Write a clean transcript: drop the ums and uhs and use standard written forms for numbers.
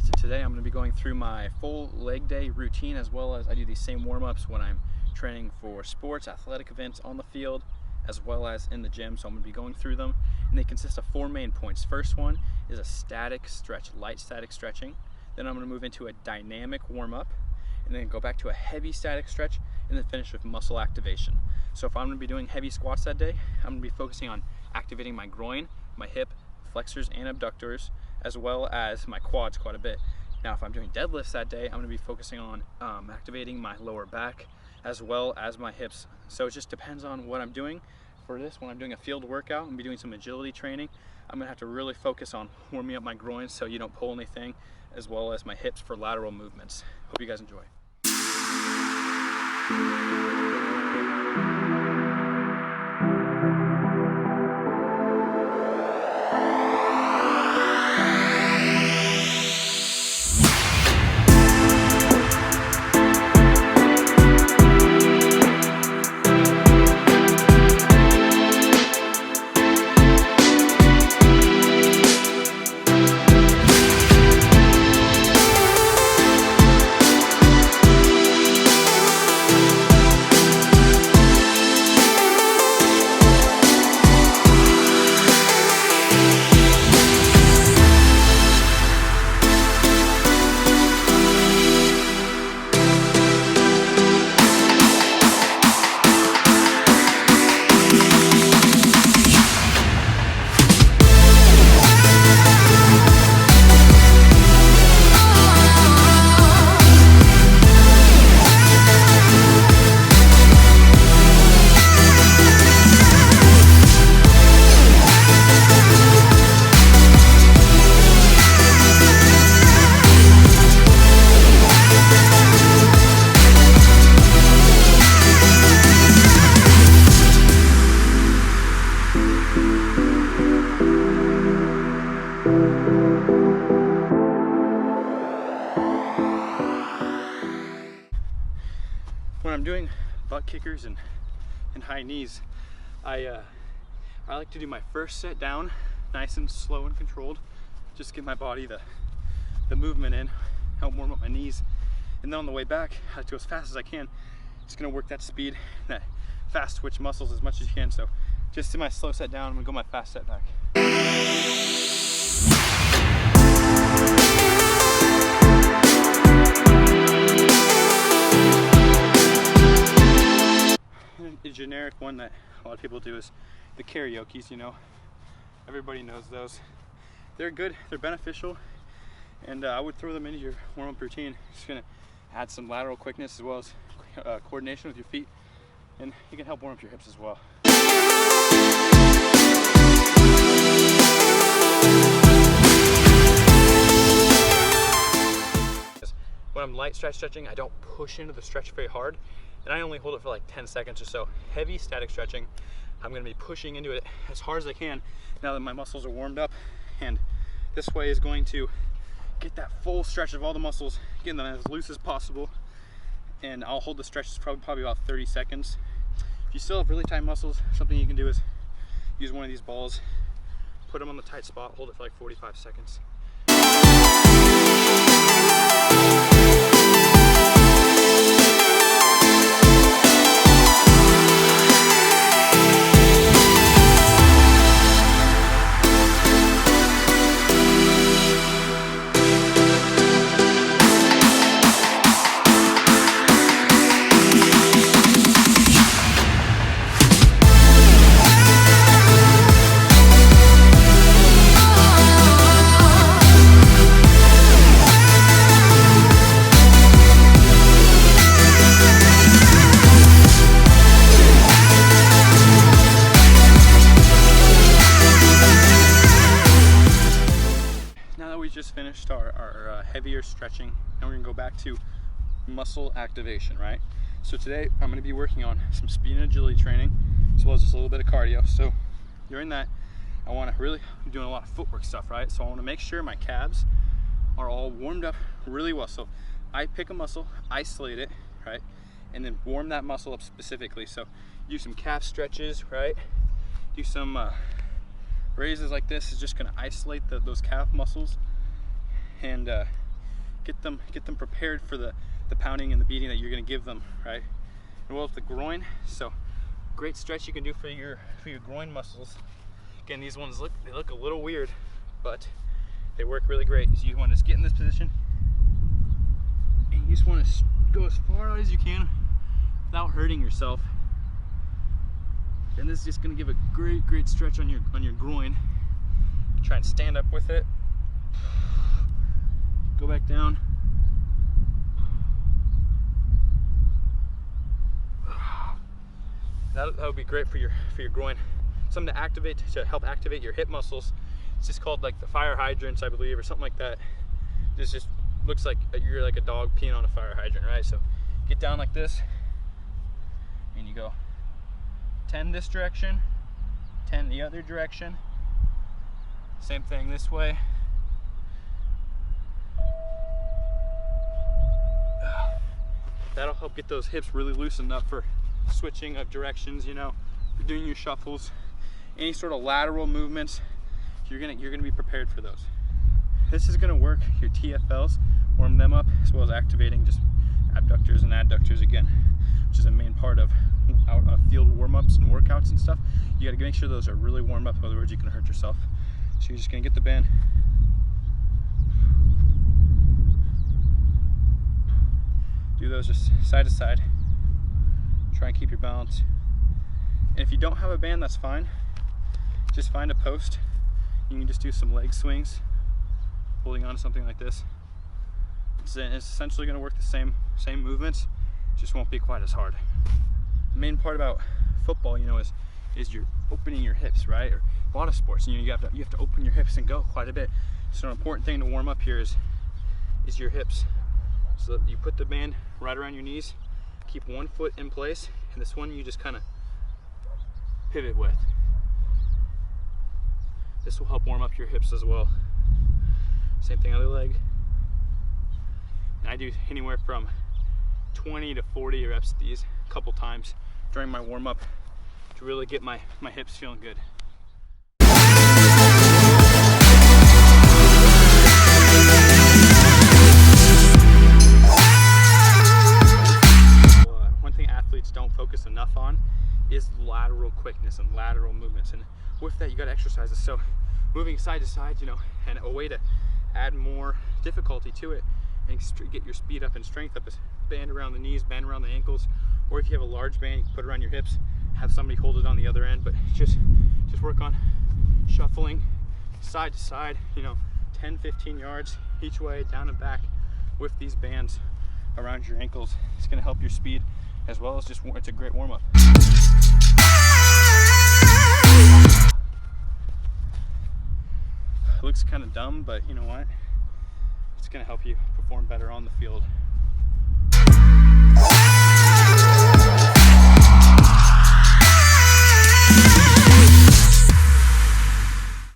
So today I'm going to be going through my full leg day routine, as well as I do these same warm-ups when I'm training for sports, athletic events on the field, as well as in the gym. So I'm going to be going through them, and they consist of 4 main points. First one is a static stretch, light static stretching. Then I'm going to move into a dynamic warm-up, and then go back to a heavy static stretch, and then finish with muscle activation. So if I'm going to be doing heavy squats that day, I'm going to be focusing on activating my groin, my hip, flexors and abductors, as well as my quads quite a bit. Now if I'm doing deadlifts that day, I'm going to be focusing on activating my lower back as well as my hips. So it just depends on what I'm doing. For this, when I'm doing a field workout, I'm going to be doing some agility training. I'm going to have to really focus on warming up my groins so you don't pull anything, as well as my hips for lateral movements. Hope you guys enjoy. When I'm doing butt kickers and high knees, I like to do my first set down nice and slow and controlled, just get my body the movement in, help warm up my knees, and then on the way back I like to go as fast as I can. Just gonna work that speed, that fast twitch muscles as much as you can. So just do my slow set down, I'm gonna go my fast set back. A generic one that a lot of people do is the karaokes, you know. Everybody knows those. They're good, they're beneficial, and I would throw them into your warm-up routine. It's gonna add some lateral quickness as well as coordination with your feet, and you can help warm up your hips as well. When I'm light stretching, I don't push into the stretch very hard, and I only hold it for like 10 seconds or so. Heavy static stretching, I'm going to be pushing into it as hard as I can now that my muscles are warmed up, and this way is going to get that full stretch of all the muscles, getting them as loose as possible, and I'll hold the stretches probably about 30 seconds. If you still have really tight muscles, something you can do is use one of these balls, put them on the tight spot, hold it for like 45 seconds. Just finished our heavier stretching, and we're gonna go back to muscle activation, right? So today I'm gonna be working on some speed and agility training, as well as just a little bit of cardio. So during that, I wanna really be doing a lot of footwork stuff, right? So I wanna make sure my calves are all warmed up really well. So I pick a muscle, isolate it, right? And then warm that muscle up specifically. So do some calf stretches, right? Do some raises like this is just gonna isolate those calf muscles and get them prepared for the pounding and the beating that you're going to give them, right? And well, with the groin, so great stretch you can do for your groin muscles. Again, these ones look a little weird, but they work really great. So you want to just get in this position, and you just want to go as far out as you can without hurting yourself. And this is just going to give a great stretch on your groin. Try and stand up with it. Go back down. That would be great for your groin. Something to help activate your hip muscles. It's just called like the fire hydrants, I believe, or something like that. This just looks like you're like a dog peeing on a fire hydrant, right? So get down like this, and you go 10 this direction, 10 the other direction. Same thing this way. That'll help get those hips really loosened up for switching of directions, you know, for doing your shuffles, any sort of lateral movements. You're gonna be prepared for those. This is gonna work your TFLs, warm them up, as well as activating just abductors and adductors again, which is a main part of field warm-ups and workouts and stuff. You gotta make sure those are really warm up, otherwise you can hurt yourself. So you're just gonna get the band, do those just side to side. Try and keep your balance. And if you don't have a band, that's fine. Just find a post. You can just do some leg swings, holding on to something like this. It's essentially going to work the same movements, just won't be quite as hard. The main part about football, you know, is you're opening your hips, right? Or a lot of sports, you know, you have to open your hips and go quite a bit. So an important thing to warm up here is your hips. So that you put the band right around your knees, keep one foot in place, and this one you just kind of pivot with. This will help warm up your hips as well. Same thing, other leg. And I do anywhere from 20 to 40 reps of these a couple times during my warm up to really get my hips feeling good. One thing athletes don't focus enough on is lateral quickness and lateral movements, and with that you got to exercise this. So moving side to side, you know, and a way to add more difficulty to it and get your speed up and strength up is band around the knees, band around the ankles, or if you have a large band, you can put it around your hips, have somebody hold it on the other end. But just work on shuffling side to side, you know, 10-15 yards each way, down and back, with these bands around your ankles. It's going to help your speed, as well as just, it's a great warm-up. It looks kind of dumb, but you know what? It's going to help you perform better on the field.